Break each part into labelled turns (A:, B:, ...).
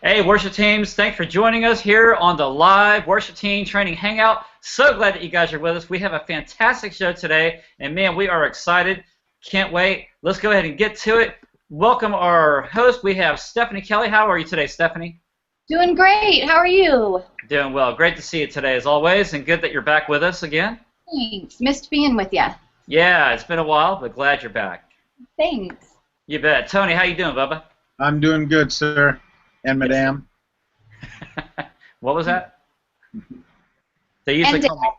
A: Hey, worship teams, thanks for joining us here on the live worship team training hangout. So glad that you guys are with us. We have a fantastic show today, and man, we are excited. Can't wait. Let's go ahead and get to it. Welcome our host. We have Stefanie Kelly. How are you today, Stefanie?
B: Doing great. How are you?
A: Doing well. Great to see you today, as always, and good that you're back with us again.
B: Thanks. Missed being with you.
A: Yeah, it's been a while, but glad you're back.
B: Thanks.
A: You bet. Tony, how you doing, Bubba?
C: I'm doing good, sir. And madame.
A: What was that? They usually call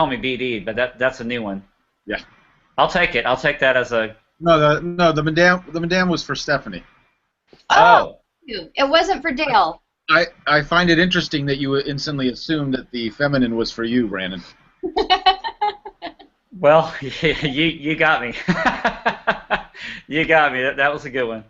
A: me BD, but that's a new one.
C: Yeah.
A: I'll take it. I'll take that as a.
C: No, the madame was for Stefanie.
A: Oh.
B: It wasn't for Dale.
C: I find it interesting that you instantly assumed that the feminine was for you, Brandon.
A: Well, you got me. You got me. That was a good one.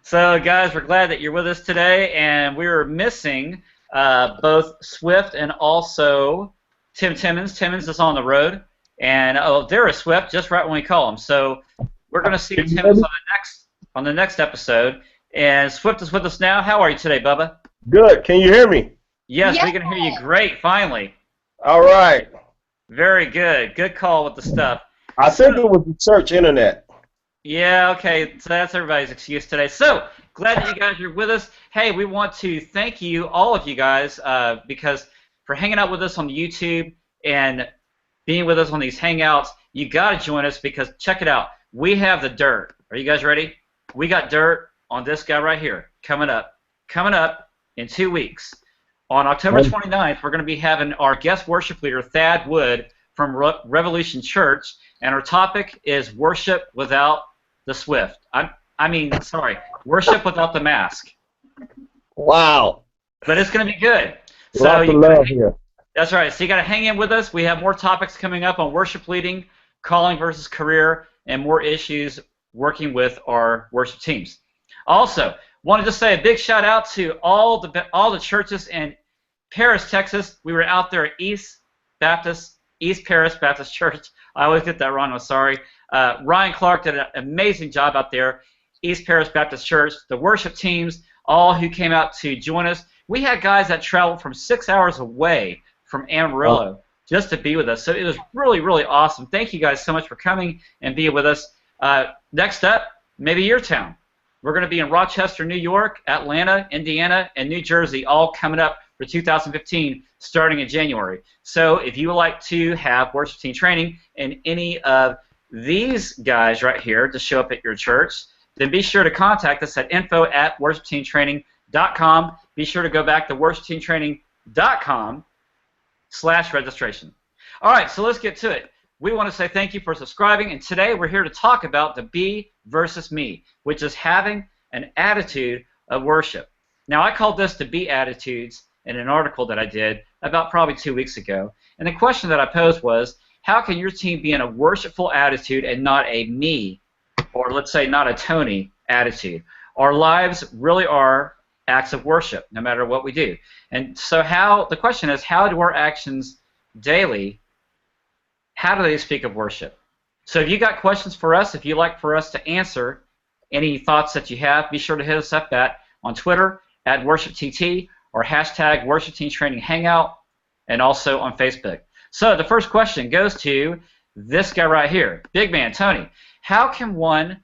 A: So, guys, we're glad that you're with us today, and we were missing both Swift and also Tim Timmons. Timmons is on the road, and there is Swift just right when we call him. So we're going to see Timmons on the next episode, and Swift is with us now. How are you today, Bubba?
D: Good. Can you hear me?
A: Yes, we can hear you great, finally.
D: All right.
A: Very good. Good call with the stuff.
D: I think it was the search internet.
A: Yeah, okay, so that's everybody's excuse today. So, glad that you guys are with us. Hey, we want to thank you, all of you guys, because for hanging out with us on YouTube and being with us on these hangouts. You got to join us because, check it out, we have the dirt. Are you guys ready? We got dirt on this guy right here coming up in 2 weeks. On October 29th, we're going to be having our guest worship leader, Thad Wood, from Revolution Church, and our topic is worship without the Swift. Worship without the mask.
D: Wow.
A: But it's going to be good.
D: Lots of love here.
A: That's right. So you got to hang in with us. We have more topics coming up on worship leading, calling versus career, and more issues working with our worship teams. Also, wanted to say a big shout out to all the churches in Paris, Texas. We were out there at East Paris Baptist Church. I always get that wrong. I'm sorry. Ryan Clark did an amazing job out there. East Paris Baptist Church. The worship teams, all who came out to join us. We had guys that traveled from 6 hours away from Amarillo just to be with us. So it was really, really awesome. Thank you guys so much for coming and being with us. Next up, maybe your town. We're going to be in Rochester, New York, Atlanta, Indiana, and New Jersey, all coming up for 2015, starting in January. So if you would like to have worship team training in any of these guys right here to show up at your church, then be sure to contact us at info@worshipteamtraining.com. Be sure to go back to worshipteamtraining.com/registration. All right, so let's get to it. We want to say thank you for subscribing, and today we're here to talk about the be versus me, which is having an attitude of worship. Now, I called this the BeAttitudes in an article that I did about probably 2 weeks ago, and the question that I posed was, how can your team be in a worshipful attitude and not a me, or let's say not a Tony attitude? Our lives really are acts of worship, no matter what we do. And so the question is, how do our actions daily, how do they speak of worship? So if you got questions for us, if you'd like for us to answer any thoughts that you have, be sure to hit us up on Twitter at WorshipTT or hashtag WorshipTeamTrainingHangout, and also on Facebook. So the first question goes to this guy right here, big man, Tony. How can one,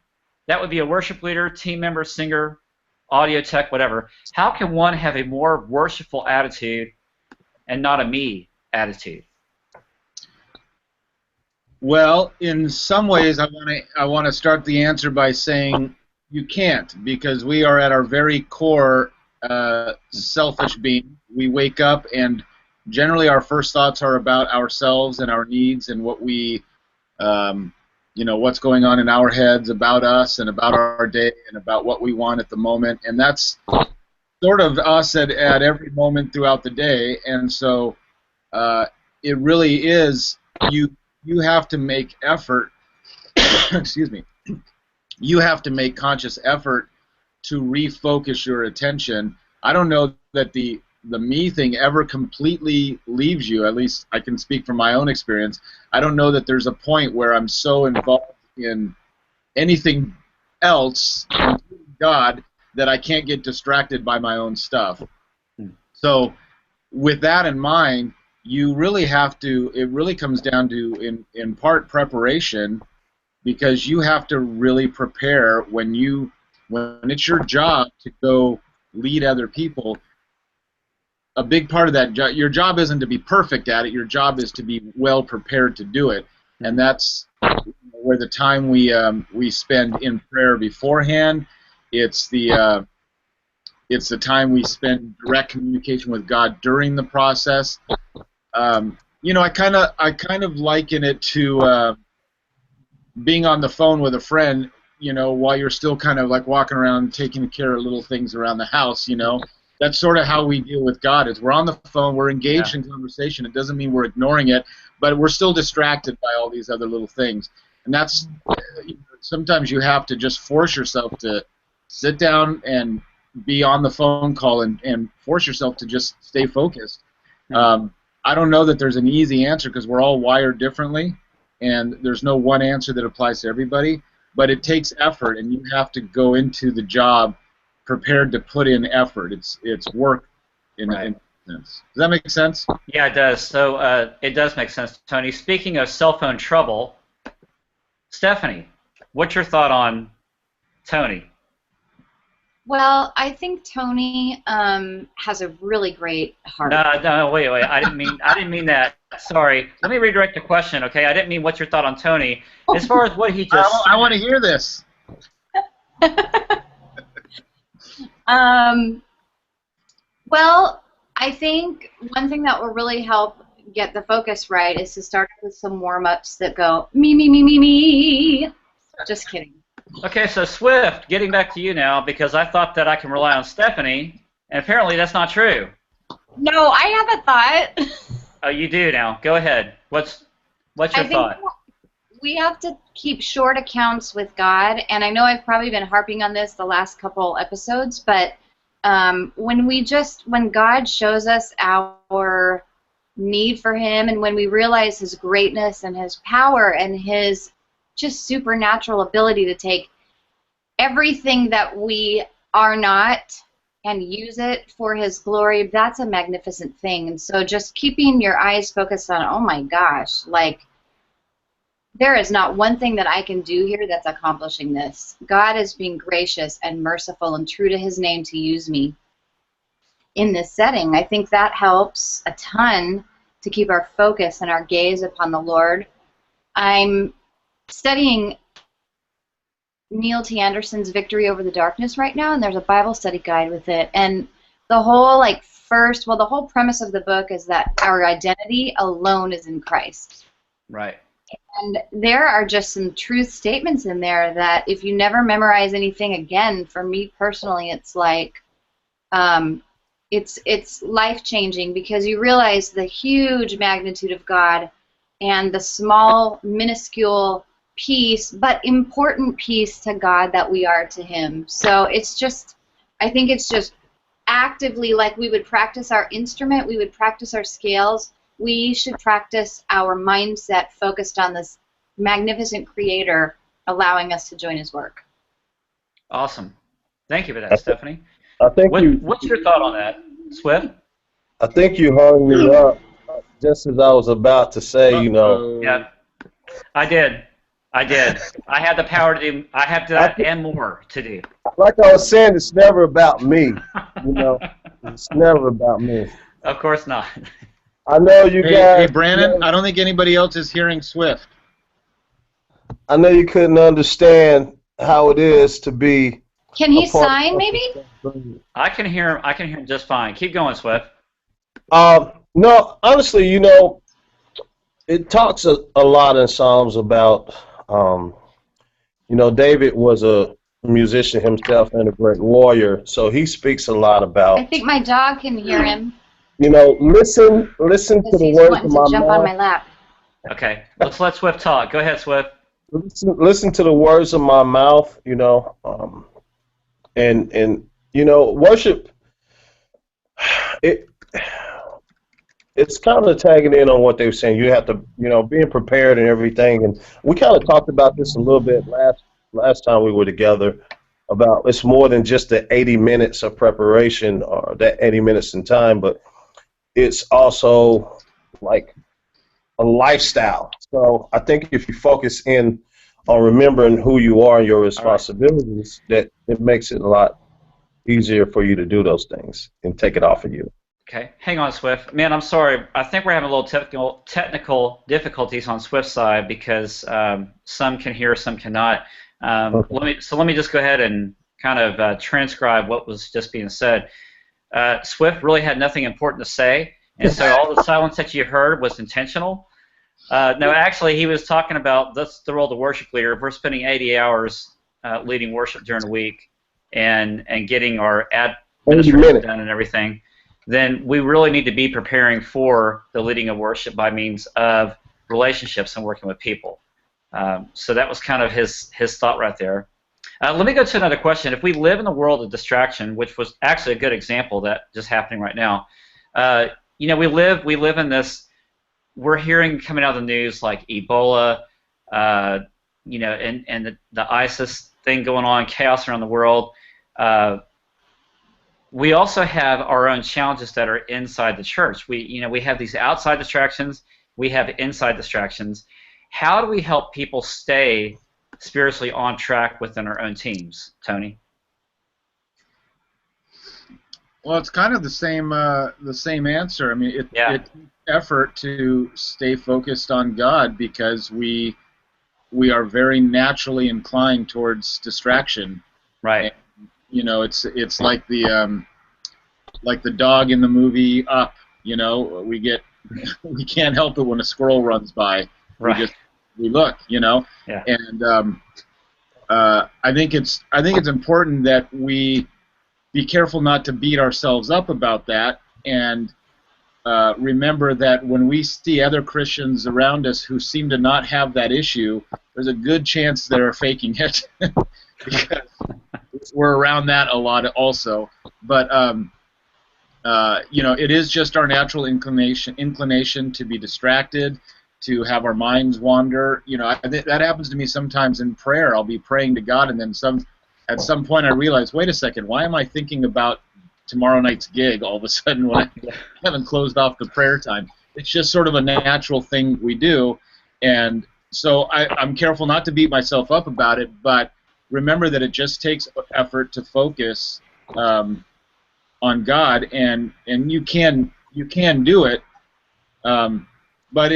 A: that would be a worship leader, team member, singer, audio tech, whatever, how can one have a more worshipful attitude and not a me attitude?
C: Well, in some ways, I want to start the answer by saying you can't, because we are at our very core selfish being. We wake up, and generally our first thoughts are about ourselves and our needs and what what's going on in our heads about us and about our day and about what we want at the moment, and that's sort of us at every moment throughout the day. And so it really is you have to make effort. Excuse me. You have to make conscious effort to refocus your attention. I don't know that the me thing ever completely leaves you. At least I can speak from my own experience. I don't know that there's a point where I'm so involved in anything else, including God, that I can't get distracted by my own stuff. So with that in mind, you really have to, it really comes down to, in part, preparation, because you have to really prepare when it's your job to go lead other people. A big part of that job, your job isn't to be perfect at it, your job is to be well prepared to do it. And that's where the time we spend in prayer beforehand, it's the time we spend in direct communication with God during the process. You know, I kind of liken it to being on the phone with a friend, you know, while you're still kind of like walking around taking care of little things around the house, you know. That's sort of how we deal with God. Is we're on the phone, we're engaged in conversation. It doesn't mean we're ignoring it, but we're still distracted by all these other little things. And that's, sometimes you have to just force yourself to sit down and be on the phone call and force yourself to just stay focused. I don't know that there's an easy answer, because we're all wired differently, and there's no one answer that applies to everybody, but it takes effort, and you have to go into the job prepared to put in effort. It's work in a sense. Does that make sense?
A: Yeah, it does. So it does make sense, Tony. Speaking of cell phone trouble, Stefanie, what's your thought on Tony?
B: Well, I think Tony has a really great heart.
A: No, wait. I didn't mean that. Sorry. Let me redirect the question, okay? I didn't mean what's your thought on Tony. As far as what he just
C: I want to hear this.
B: Well, I think one thing that will really help get the focus right is to start with some warm-ups that go, me, me, me, me, me. Just kidding.
A: Okay, so Swift, getting back to you now, because I thought that I can rely on Stefanie, and apparently that's not true.
B: No, I have a thought.
A: Oh, you do now. Go ahead. What's your thought?
B: We have to keep short accounts with God, and I know I've probably been harping on this the last couple episodes, but when God shows us our need for Him, and when we realize His greatness and His power and His just supernatural ability to take everything that we are not and use it for His glory, that's a magnificent thing. And so just keeping your eyes focused on, oh my gosh, like, there is not one thing that I can do here that's accomplishing this. God is being gracious and merciful and true to His name to use me in this setting. I think that helps a ton to keep our focus and our gaze upon the Lord. I'm studying Neil T. Anderson's Victory Over the Darkness right now, and there's a Bible study guide with it. And the whole, the whole premise of the book is that our identity alone is in Christ. Right. And there are just some truth statements in there that if you never memorize anything again, for me personally, it's like, it's life-changing, because you realize the huge magnitude of God and the small, minuscule piece, but important piece to God that we are to Him. So it's just, I think it's just actively, like we would practice our instrument, we would practice our scales, we should practice our mindset focused on this magnificent Creator allowing us to join His work.
A: Awesome. Thank you for that, Stefanie. What's your thought on that, Swift?
D: I think you hung me up just as I was about to say, you know.
A: Yeah, I did. I had the power to do. I have that and more to do.
D: Like I was saying, it's never about me. You know, it's never about me.
A: Of course not.
D: I know you guys.
C: Hey, Brandon, I don't think anybody else is hearing Swift.
D: I know you couldn't understand how it is to be.
B: Can he sign, maybe?
A: I can hear him just fine. Keep going, Swift.
D: No, honestly, you know, it talks a lot in Psalms about, you know, David was a musician himself and a great warrior, so he speaks a lot about.
B: I think my dog can hear him.
D: You know, listen to the words of my mouth.
B: Jump on my lap.
A: Okay, let's let Swift talk. Go ahead, Swift.
D: Listen to the words of my mouth. You know, and you know, worship. It's kind of tagging in on what they were saying. You have to, you know, being prepared and everything. And we kind of talked about this a little bit last time we were together. about it's more than just the 80 minutes of preparation or that 80 minutes in time, but it's also like a lifestyle. So I think if you focus in on remembering who you are and your responsibilities, that it makes it a lot easier for you to do those things and take it off of you.
A: Okay, hang on, Swift. Man, I'm sorry. I think we're having a little technical difficulties on Swift's side because some can hear, some cannot.
D: Okay.
A: Let me just go ahead and kind of transcribe what was just being said. Swift really had nothing important to say, and so all the silence that you heard was intentional. No, actually, he was talking about that's the role of the worship leader. If we're spending 80 hours leading worship during the week and getting our administration done and everything, then we really need to be preparing for the leading of worship by means of relationships and working with people. So that was kind of his thought right there. Let me go to another question. If we live in the world of distraction, which was actually a good example of that just happening right now, you know, we live in this. We're hearing coming out of the news like Ebola, you know, and the ISIS thing going on, chaos around the world. We also have our own challenges that are inside the church. We have these outside distractions. We have inside distractions. How do we help people stay spiritually on track within our own teams, Tony?
C: Well, it's kind of the same answer. I mean, it takes effort to stay focused on God because we are very naturally inclined towards distraction.
A: Right.
C: And, you know, it's like the dog in the movie Up. You know, we can't help it when a squirrel runs by.
A: Right.
C: We look. You know.
A: Yeah.
C: And I think it's important that we be careful not to beat ourselves up about that, and remember that when we see other Christians around us who seem to not have that issue, there's a good chance they're faking it because we're around that a lot also. But you know, it is just our natural inclination to be distracted, to have our minds wander. You know, that happens to me sometimes in prayer. I'll be praying to God, and then at some point I realize, wait a second, why am I thinking about tomorrow night's gig all of a sudden when I haven't closed off the prayer time? It's just sort of a natural thing we do, and so I'm careful not to beat myself up about it, but remember that it just takes effort to focus on God, and you can do it, but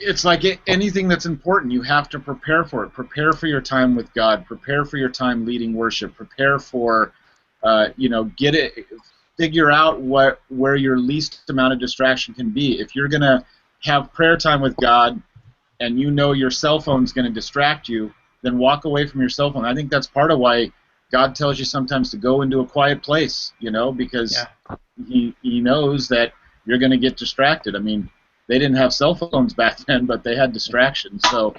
C: it's like anything that's important. You have to prepare for it. Prepare for your time with God. Prepare for your time leading worship. Prepare for, you know, figure out where your least amount of distraction can be. If you're going to have prayer time with God and you know your cell phone's going to distract you, then walk away from your cell phone. I think that's part of why God tells you sometimes to go into a quiet place, you know, because he knows that you're going to get distracted. I mean, they didn't have cell phones back then, but they had distractions. So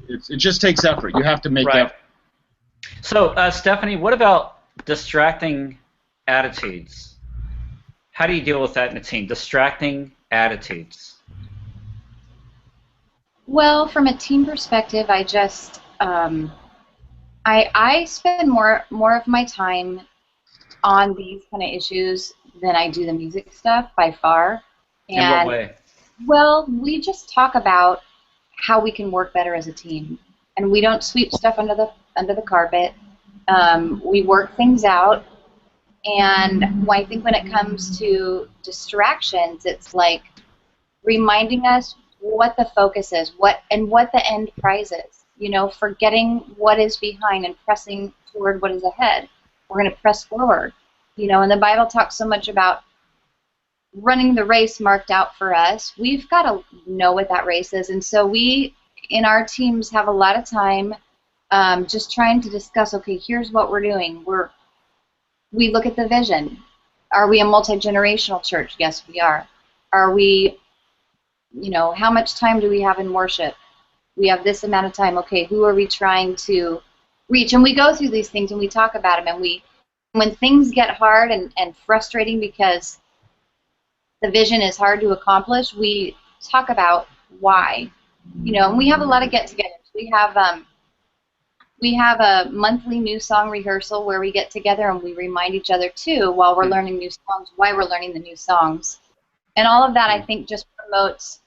C: it just takes effort. You have to make effort.
A: So, Stefanie, what about distracting attitudes? How do you deal with that in a team? Distracting attitudes.
B: Well, from a team perspective, I just I spend more of my time on these kind of issues than I do the music stuff by far.
A: In what way?
B: Well, we just talk about how we can work better as a team, and we don't sweep stuff under the carpet. We work things out, and I think when it comes to distractions, it's like reminding us what the focus is, what the end prize is. You know, forgetting what is behind and pressing toward what is ahead. We're going to press forward. You know, and the Bible talks so much about running the race marked out for us. We've got to know what that race is, and so we, in our teams, have a lot of time just trying to discuss, okay, here's what we're doing. We look at the vision. Are we a multi-generational church? Yes, we are. Are we, you know, how much time do we have in worship? We have this amount of time. Okay, who are we trying to reach? And we go through these things and we talk about them, and when things get hard and frustrating because the vision is hard to accomplish, we talk about why. You know, and we have a lot of get-togethers. we have a monthly new song rehearsal where we get together and we remind each other too while we're learning new songs, why we're learning the new songs. And all of that, I think, just promotes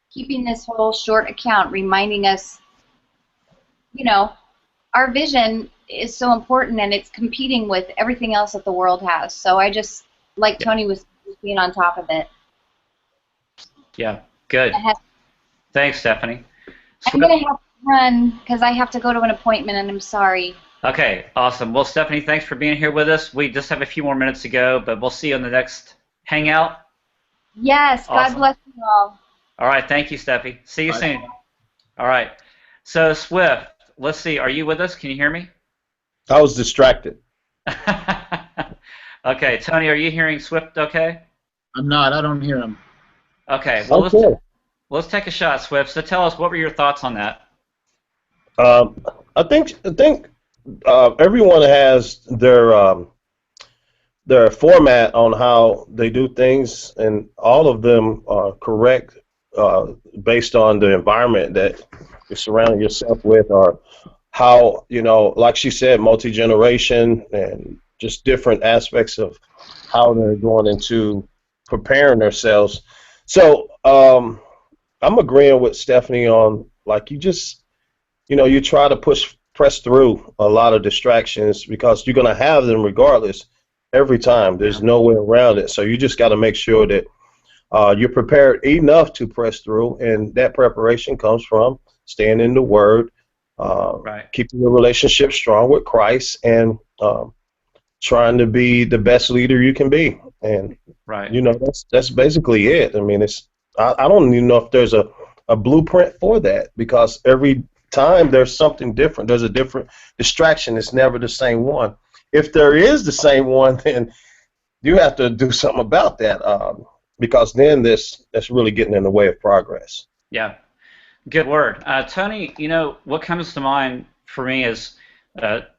B: keeping this whole short account, reminding us, you know, our vision is so important and it's competing with everything else that the world has. So I just, like Tony was being on top of it.
A: Yeah, good. Thanks, Stefanie.
B: I'm going to have to run because I have to go to an appointment, and I'm sorry.
A: Okay, awesome. Well, Stefanie, thanks for being here with us. We just have a few more minutes to go, but we'll see you on the next Hangout.
B: Yes,
A: Awesome.
B: God bless you all.
A: All right, thank you, Steffi. See you soon. All right. So, Swift, let's see. Are you with us? Can you hear me?
D: I was distracted.
A: Okay, Tony, are you hearing Swift okay?
C: I'm not. I don't hear him.
A: Okay, well,
D: Okay.
A: let's take a shot, Swift. So tell us, what were your thoughts on that?
D: I think everyone has their format on how they do things, and all of them are correct based on the environment that you're surrounding yourself with, or how, you know, like she said, multi-generation and just different aspects of how they're going into preparing themselves. So I'm agreeing with Stefanie on, like, you try to press through a lot of distractions because you're going to have them regardless every time. There's no way around it. So you just got to make sure that you're prepared enough to press through, and that preparation comes from staying in the Word, keeping the relationship strong with Christ, and trying to be the best leader you can be. And that's basically it. I mean, I don't even know if there's a blueprint for that, because every time there's something different. There's a different distraction. It's never the same one. If there is the same one, then you have to do something about that, because then that's really getting in the way of progress.
A: Yeah, good word. Tony, what comes to mind for me is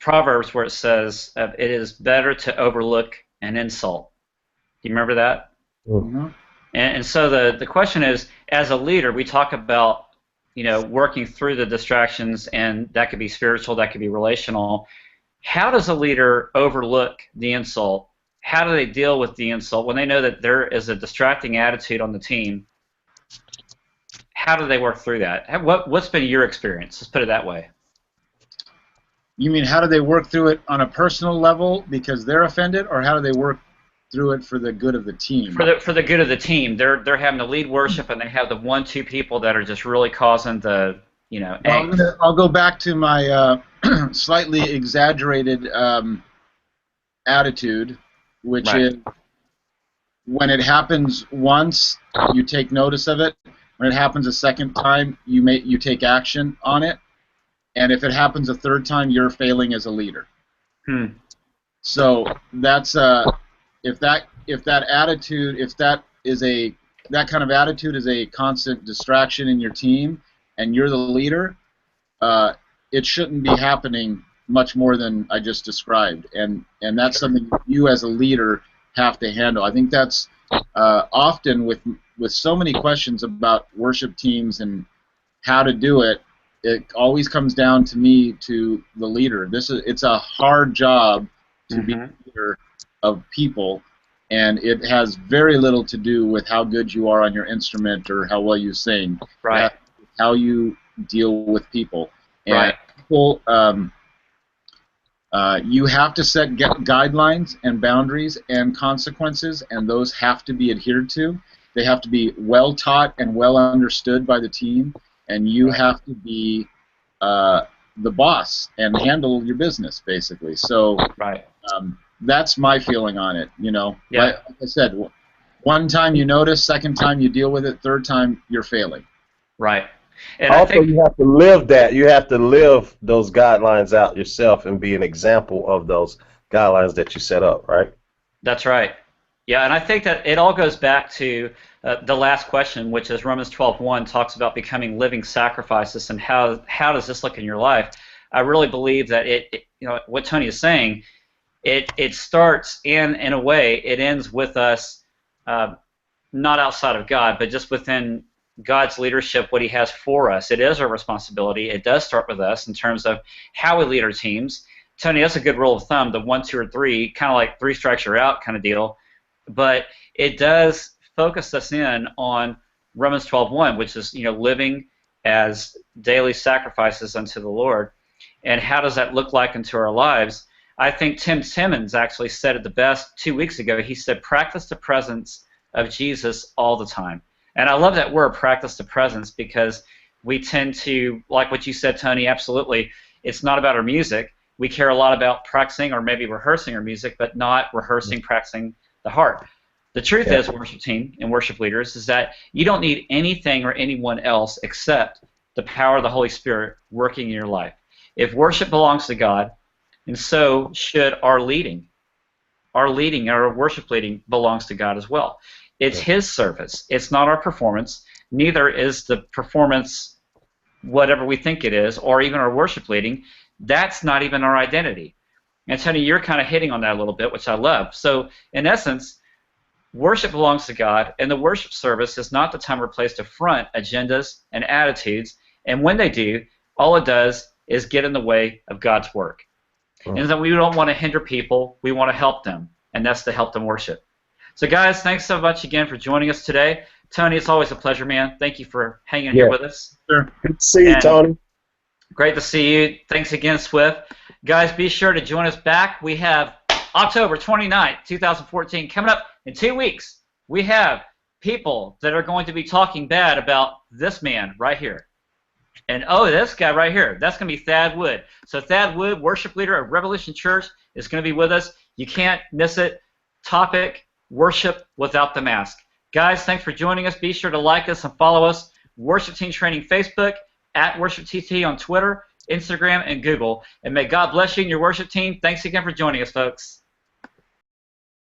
A: Proverbs, where it says, it is better to overlook an insult. Do you remember that?
C: Mm-hmm.
A: And so the question is, as a leader, we talk about working through the distractions, and that could be spiritual, that could be relational. How does a leader overlook the insult? How do they deal with the insult when they know that there is a distracting attitude on the team? How do they work through that? What's been your experience? Let's put it that way.
C: You mean, how do they work through it on a personal level because they're offended, or how do they work through it for the good of the team?
A: For the good of the team. They're having to lead worship, and they have the 1-2 people that are just really causing the angst.
C: I'll go back to my slightly exaggerated attitude, which is, when it happens once, you take notice of it. When it happens a second time, you take action on it. And if it happens a third time, you're failing as a leader. So that's if that kind of attitude is a constant distraction in your team, and you're the leader, it shouldn't be happening much more than I just described, and that's something you as a leader have to handle. I think that's often with so many questions about worship teams and how to do it. It always comes down to the leader. It's a hard job to be a leader of people, and it has very little to do with how good you are on your instrument or how well you sing.
A: Right.
C: How you deal with people. And people, you have to set guidelines and boundaries and consequences, and those have to be adhered to. They have to be well taught and well understood by the team, and you have to be the boss and handle your business, basically. So that's my feeling on it. Like I said, one time you notice, second time you deal with it, third time you're failing.
A: Right. And
D: also, you have to live that. You have to live those guidelines out yourself and be an example of those guidelines that you set up, right?
A: That's right. Yeah, and I think that it all goes back to the last question, which is Romans 12:1 talks about becoming living sacrifices, and how does this look in your life? I really believe that what Tony is saying, it starts in a way, it ends with us, not outside of God, but just within God's leadership, what he has for us. It is our responsibility. It does start with us in terms of how we lead our teams. Tony, that's a good rule of thumb, the 1, 2, or 3, kind of like 3 strikes you're out kind of deal. But it does focus us in on Romans 12:1, which is, living as daily sacrifices unto the Lord. And how does that look like into our lives? I think Tim Simmons actually said it the best 2 weeks ago. He said, practice the presence of Jesus all the time. And I love that word, practice the presence, because we tend to, like what you said, Tony, absolutely, it's not about our music. We care a lot about practicing or maybe rehearsing our music, but not rehearsing, practicing the heart. The truth is, worship team and worship leaders, is that you don't need anything or anyone else except the power of the Holy Spirit working in your life. If worship belongs to God, and so should our leading. Our worship leading belongs to God as well. It's his service. It's not our performance. Neither is the performance whatever we think it is, or even our worship leading. That's not even our identity. And Tony, you're kind of hitting on that a little bit, which I love. So in essence, worship belongs to God, and the worship service is not the time or place to front agendas and attitudes. And when they do, all it does is get in the way of God's work. And that we don't want to hinder people. We want to help them, and that's to help them worship. So, guys, thanks so much again for joining us today. Tony, it's always a pleasure, man. Thank you for hanging here with us.
D: Sure. Good to see you, Tony.
A: Great to see you. Thanks again, Swift. Guys, be sure to join us back. We have October 29th, 2014, coming up in 2 weeks. We have people that are going to be talking bad about this man right here. And, this guy right here, that's going to be Thad Wood. So Thad Wood, worship leader of Revolution Church, is going to be with us. You can't miss it. Topic, worship without the mask. Guys, thanks for joining us. Be sure to like us and follow us. Worship Team Training Facebook, @WorshipTT on Twitter, Instagram, and Google. And may God bless you and your worship team. Thanks again for joining us, folks.